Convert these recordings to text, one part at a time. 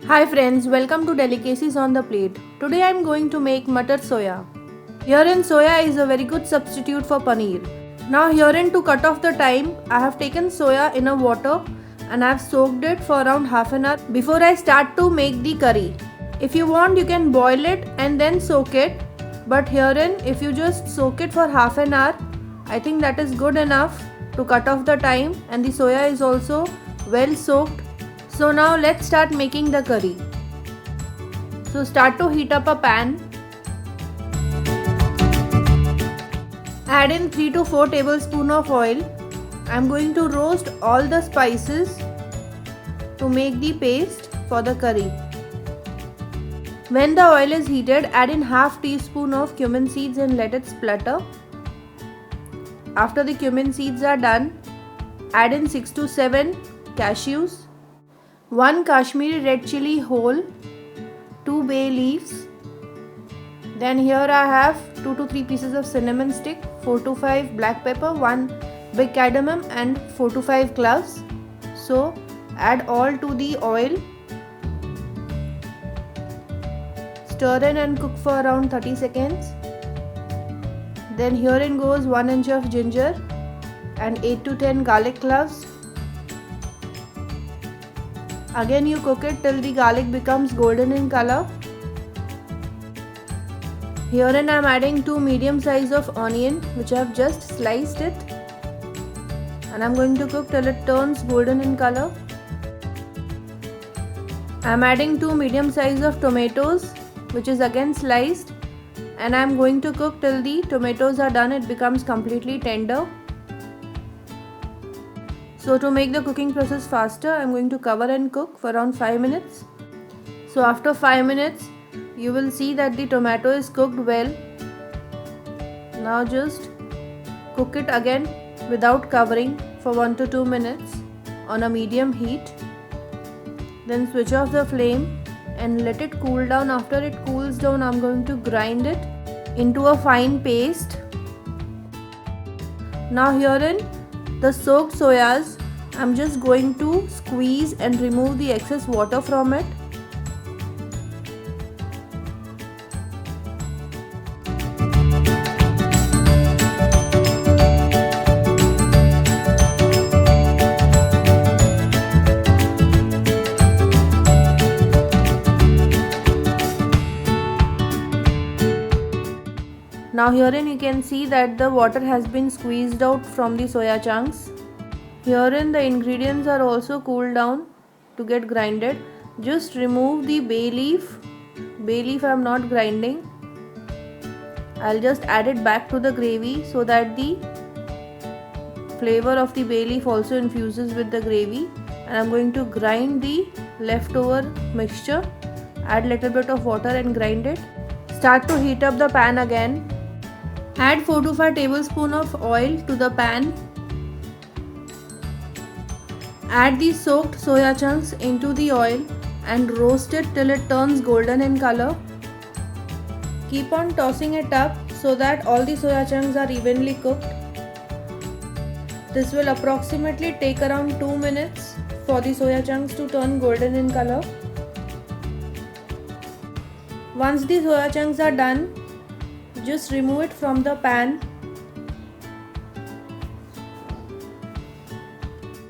Hi friends, welcome to Delicacies on the Plate. Today I am going to make Matar Soya. Herein soya is a very good substitute for paneer. Now herein to cut off the time, I have taken soya in a water and I have soaked it for around half an hour before I start to make the curry. If you want you can boil it and then soak it, but herein if you just soak it for half an hour, I think that is good enough to cut off the time, and the soya is also well soaked. So now let's start making the curry. So start to heat up a pan. Add in 3 to 4 tablespoons of oil. I am going to roast all the spices to make the paste for the curry. When the oil is heated, add in half teaspoon of cumin seeds and let it splutter. After the cumin seeds are done, add in 6 to 7 cashews, 1 Kashmiri red chili whole, 2 bay leaves. Then here I have 2 to 3 pieces of cinnamon stick, 4 to 5 black pepper, 1 big cardamom and 4 to 5 cloves. So add all to the oil. Stir in and cook for around 30 seconds. Then herein goes 1 inch of ginger and 8 to 10 garlic cloves. Again you cook it till the garlic becomes golden in color. Herein I am adding 2 medium size of onion which I have just sliced it, and I am going to cook till it turns golden in color. I am adding 2 medium size of tomatoes which is again sliced, and I am going to cook till the tomatoes are done, it becomes completely tender. So to make the cooking process faster, I am going to cover and cook for around 5 minutes. So after 5 minutes, you will see that the tomato is cooked well. Now just cook it again without covering for 1 to 2 minutes on a medium heat. Then switch off the flame and let it cool down. After it cools down, I am going to grind it into a fine paste. Now herein the soaked soyas, I am just going to squeeze and remove the excess water from it. Now herein you can see that the water has been squeezed out from the soya chunks. Herein the ingredients are also cooled down to get grinded. Just remove the bay leaf. Bay leaf I am not grinding. I'll just add it back to the gravy so that the flavor of the bay leaf also infuses with the gravy. And I'm going to grind the leftover mixture. Add little bit of water and grind it. Start to heat up the pan again. Add 4 to 5 tablespoons of oil to the pan. Add the soaked soya chunks into the oil and roast it till it turns golden in color. Keep on tossing it up so that all the soya chunks are evenly cooked. This will approximately take around 2 minutes for the soya chunks to turn golden in color. Once the soya chunks are done, just remove it from the pan.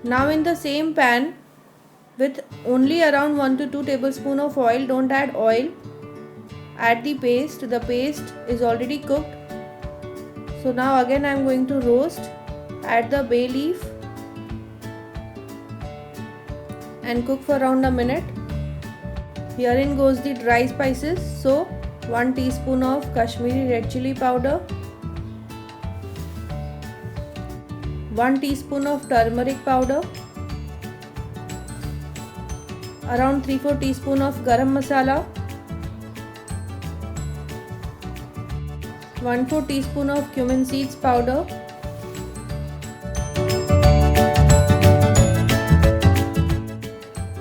Now in the same pan with only around 1 to 2 tablespoons of oil, don't add oil, add the paste. The paste is already cooked. So now again I am going to roast. Add the bay leaf and cook for around a minute. Herein goes the dry spices. So 1 teaspoon of Kashmiri red chili powder, 1 teaspoon of turmeric powder, around 3-4 teaspoon of garam masala, 1/4 teaspoon of cumin seeds powder,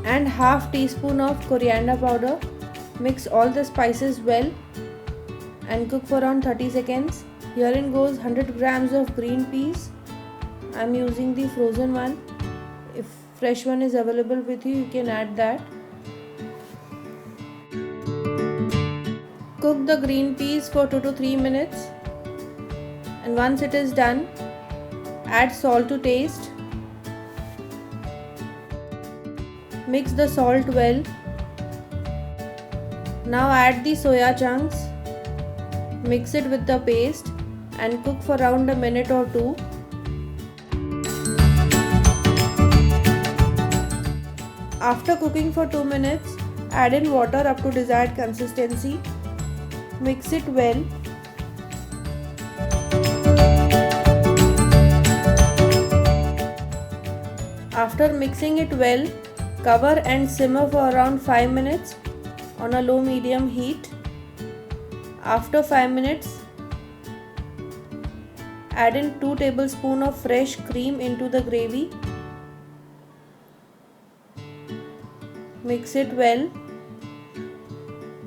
and half teaspoon of coriander powder. Mix all the spices well and cook for around 30 seconds. Herein goes 100 grams of green peas. I am using the frozen one. If fresh one is available with you, you can add that. Cook the green peas for 2 to 3 minutes, and once it is done, add salt to taste. Mix the salt well. Now add the soya chunks, mix it with the paste and cook for around a minute or two. After cooking for 2 minutes, add in water up to desired consistency. Mix it well. After mixing it well, cover and simmer for around 5 minutes on a low-medium heat. After 5 minutes, add in 2 tablespoons of fresh cream into the gravy. Mix it well.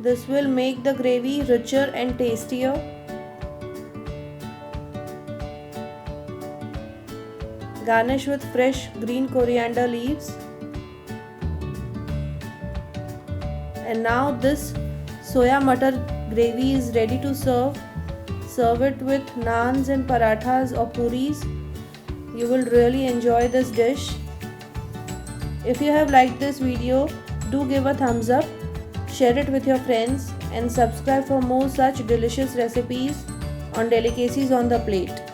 This will make the gravy richer and tastier. Garnish with fresh green coriander leaves. And now this soya matar gravy is ready to serve. Serve it with naans and parathas or puris. You will really enjoy this dish. If you have liked this video, do give a thumbs up, share it with your friends and subscribe for more such delicious recipes on Delicacies on the Plate.